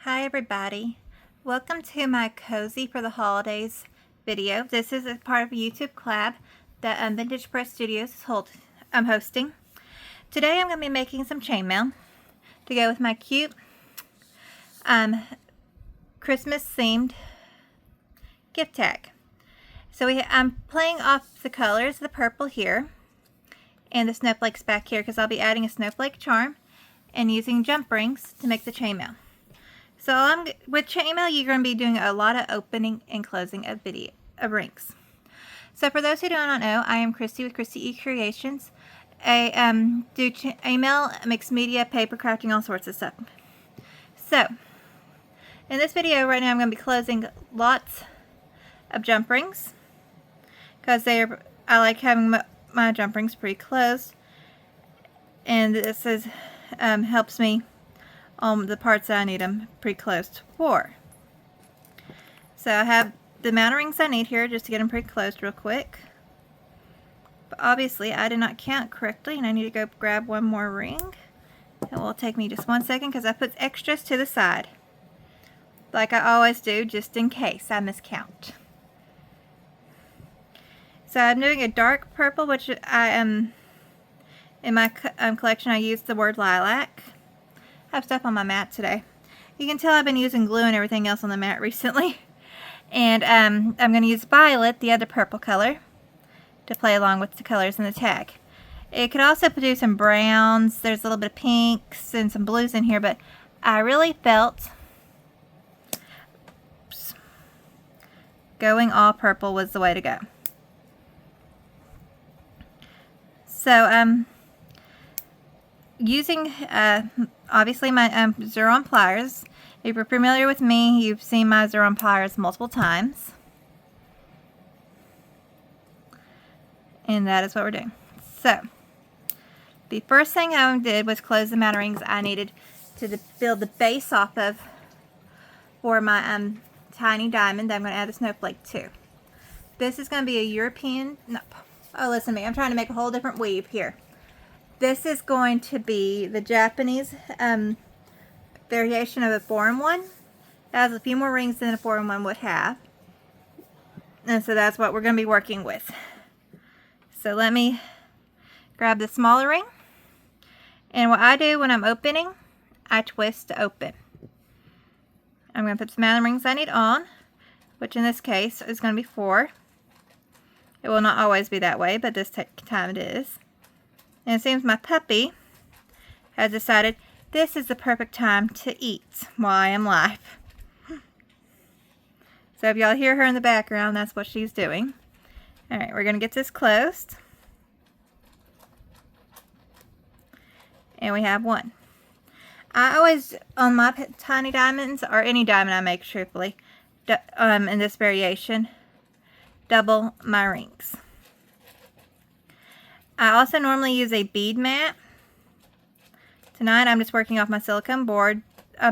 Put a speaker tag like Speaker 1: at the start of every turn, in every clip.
Speaker 1: Hi everybody, welcome to my Cozy for the Holidays video. This is a part of a YouTube collab that Vintage Press Studios is hosting. Today I'm going to be making some chainmail to go with my cute Christmas themed gift tag. So I'm playing off the colors of the purple here and the snowflakes back here because I'll be adding a snowflake charm and using jump rings to make the chainmail. So with chainmail, you're going to be doing a lot of opening and closing of rings. So for those who do not know, I am Christy with Christy E Creations. I do chainmail, mixed media, paper crafting, all sorts of stuff. So in this video right now, I'm going to be closing lots of jump rings because I like having my jump rings pre-closed, and this helps me on the parts that I need them pre-closed for. So I have the amount of rings I need here just to get them pre-closed real quick. But obviously I did not count correctly and I need to go grab one more ring. It will take me just 1 second because I put extras to the side, like I always do, just in case I miscount. So I'm doing a dark purple, which I am in my collection. I used the word lilac. I have stuff on my mat today. You can tell I've been using glue and everything else on the mat recently. And I'm going to use violet, the other purple color, to play along with the colors in the tag. It could also do some browns. There's a little bit of pinks and some blues in here, but I really felt going all purple was the way to go. So using obviously my Xeron pliers. If you're familiar with me, you've seen my Xeron pliers multiple times. And that is what we're doing. So the first thing I did was close the amount of rings I needed to build the base off of for my tiny diamond that I'm going to add a snowflake to. This is going to be a European, no, oh listen to me, I'm trying to make a whole different weave here. This is going to be the Japanese variation of a 4-in-1. It has a few more rings than a 4-in-1 would have. And so that's what we're going to be working with. So let me grab the smaller ring. And what I do when I'm opening, I twist to open. I'm going to put the amount of rings I need on, which in this case is going to be 4. It will not always be that way, but this time it is. And it seems my puppy has decided this is the perfect time to eat while I am live. So if y'all hear her in the background, that's what she's doing. Alright, we're going to get this closed. And we have one. I always, on my tiny diamonds, or any diamond I make truthfully, in this variation, double my rings. I also normally use a bead mat. Tonight I'm just working off my silicone board,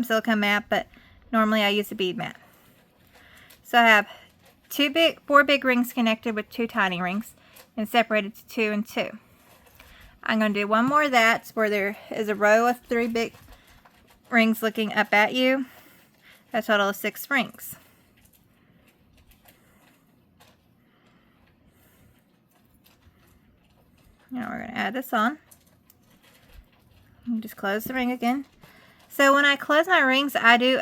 Speaker 1: silicone mat, but normally I use a bead mat. So I have 4 big rings connected with 2 tiny rings and separated to 2 and 2. I'm going to do one more of that where there is a row of 3 big rings looking up at you. A total of 6 rings. Now we're going to add this on. Just close the ring again. So when I close my rings, I do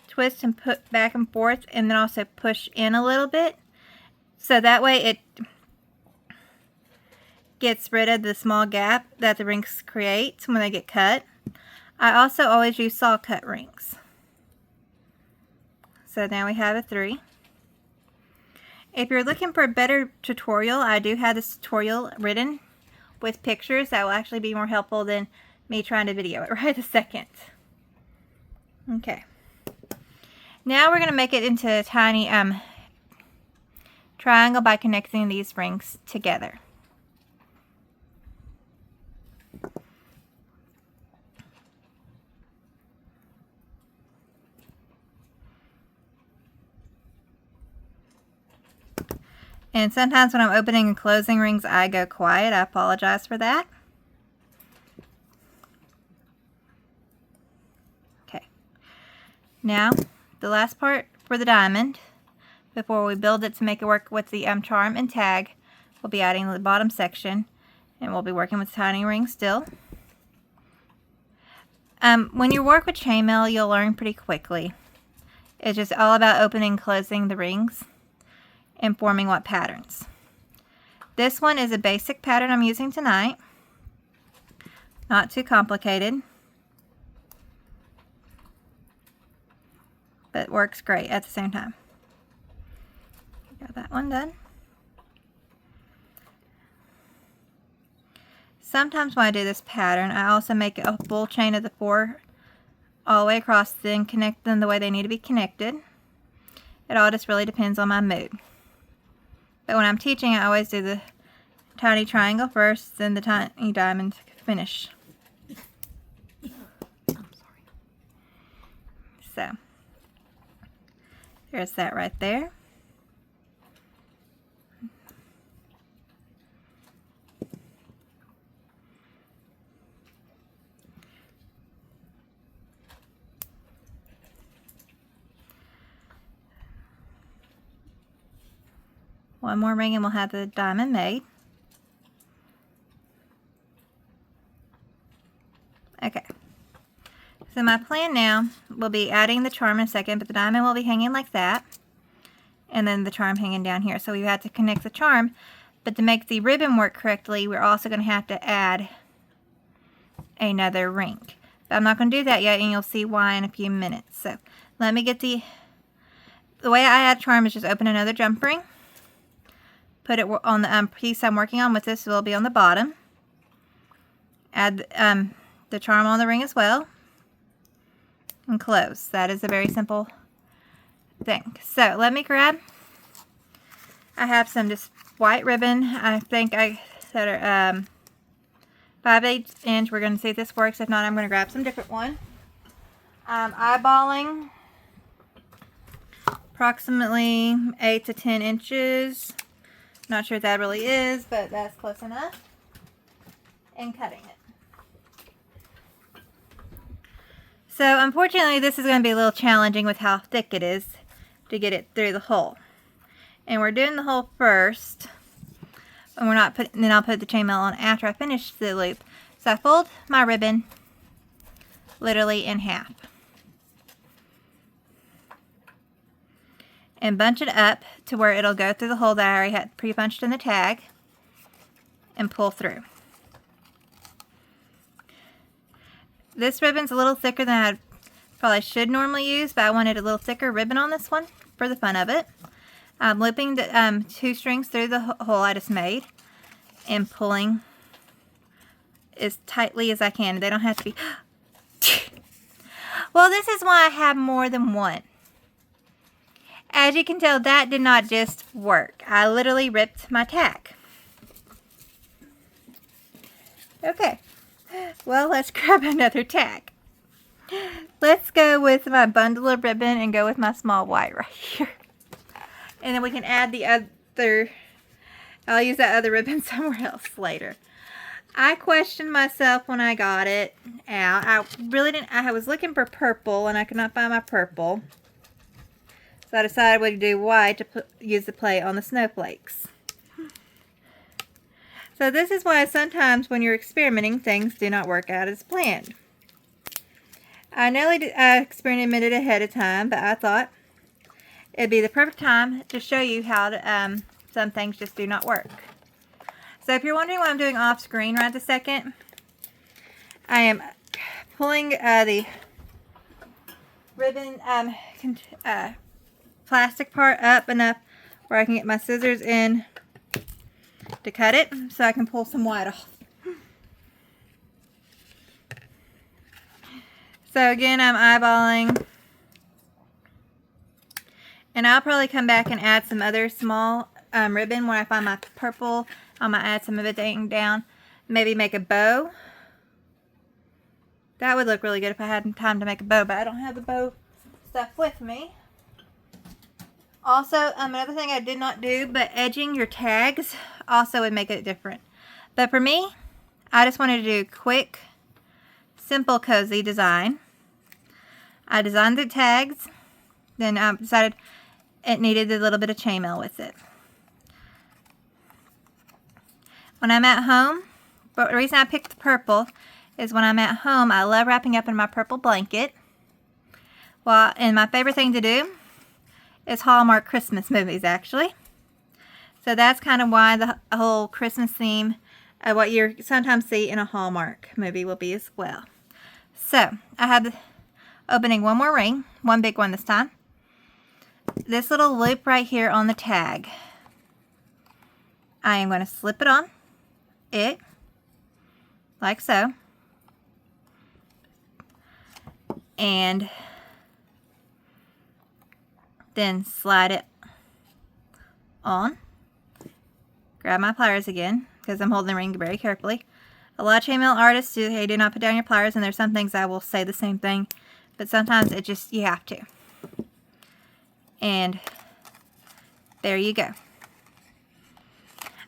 Speaker 1: twist and put back and forth, and then also push in a little bit. So that way it gets rid of the small gap that the rings create when they get cut. I also always use saw cut rings. So now we have a 3. If you're looking for a better tutorial, I do have this tutorial written with pictures that will actually be more helpful than me trying to video it right a second. Okay. Now we're going to make it into a tiny triangle by connecting these rings together. And sometimes when I'm opening and closing rings, I go quiet. I apologize for that. Okay. Now, the last part for the diamond, before we build it to make it work with the charm and tag, we'll be adding the bottom section, and we'll be working with tiny rings still. When you work with chainmail, you'll learn pretty quickly. It's just all about opening and closing the rings and forming what patterns. This one is a basic pattern I'm using tonight. Not too complicated, but works great at the same time. Got that one done. Sometimes when I do this pattern, I also make a full chain of the 4 all the way across, then connect them the way they need to be connected. It all just really depends on my mood. But when I'm teaching, I always do the tiny triangle first, then the tiny diamond finish. So, there's that right there. One more ring and we'll have the diamond made. Okay. So my plan now will be adding the charm in a second, but the diamond will be hanging like that. And then the charm hanging down here. So we have to connect the charm, but to make the ribbon work correctly, we're also going to have to add another ring. But I'm not going to do that yet, and you'll see why in a few minutes. So let me get the way I add charm is just open another jump ring. Put it on the piece I'm working on with this. Will be on the bottom. Add the charm on the ring as well. And close. That is a very simple thing. So let me grab. I have some just white ribbon. I think that are 5/8 inch. We're going to see if this works. If not, I'm going to grab some different one. I'm eyeballing approximately 8 to 10 inches. Not sure if that really is, but that's close enough. And cutting it. So unfortunately, this is going to be a little challenging with how thick it is to get it through the hole. And we're doing the hole first, and we're not putting. Then I'll put the chainmail on after I finish the loop. So I fold my ribbon literally in half and bunch it up to where it'll go through the hole that I already had pre-punched in the tag and pull through. This ribbon's a little thicker than I probably should normally use, but I wanted a little thicker ribbon on this one for the fun of it. I'm looping the 2 strings through the hole I just made and pulling as tightly as I can. They don't have to be... Well, this is why I have more than one. As you can tell, that did not just work. I literally ripped my tack. Okay. Well, let's grab another tack. Let's go with my bundle of ribbon and go with my small white right here. And then we can add the other, I'll use that other ribbon somewhere else later. I questioned myself when I got it out. I really didn't, I was looking for purple and I could not find my purple. So I decided we'd do white to use the play on the snowflakes. So this is why sometimes when you're experimenting, things do not work out as planned. I nearly experimented ahead of time, but I thought it'd be the perfect time to show you how to, some things just do not work. So if you're wondering what I'm doing off screen right this second, I am pulling the ribbon plastic part up enough where I can get my scissors in to cut it so I can pull some white off. So again, I'm eyeballing, and I'll probably come back and add some other small ribbon when I find my purple. I might add some of it down, maybe make a bow. That would look really good if I had time to make a bow, but I don't have the bow stuff with me. Also, another thing I did not do, but edging your tags also would make it different. But for me, I just wanted to do quick, simple, cozy design. I designed the tags. Then I decided it needed a little bit of chainmail with it. When I'm at home, but the reason I picked the purple is when I'm at home, I love wrapping up in my purple blanket. Well, and my favorite thing to do is Hallmark Christmas movies, actually. So that's kind of why the whole Christmas theme of what you sometimes see in a Hallmark movie will be as well. So I have opening one more ring, one big one this time. This little loop right here on the tag, I am going to slip it on it like so, and then slide it on. Grab my pliers again because I'm holding the ring very carefully. A lot of chainmail artists do not put down your pliers, and there's some things I will say the same thing, but sometimes it just, you have to. And there you go.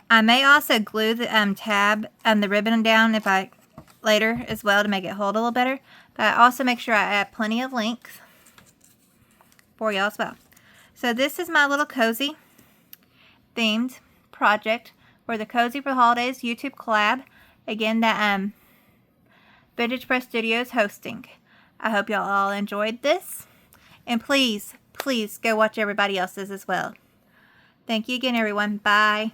Speaker 1: I may also glue the tab and the ribbon down later as well to make it hold a little better. But I also make sure I add plenty of length for y'all as well. So this is my little cozy themed project for the Cozy for the Holidays YouTube collab. Again, that Vintage Press Studios hosting. I hope y'all all enjoyed this. And please, please go watch everybody else's as well. Thank you again, everyone. Bye.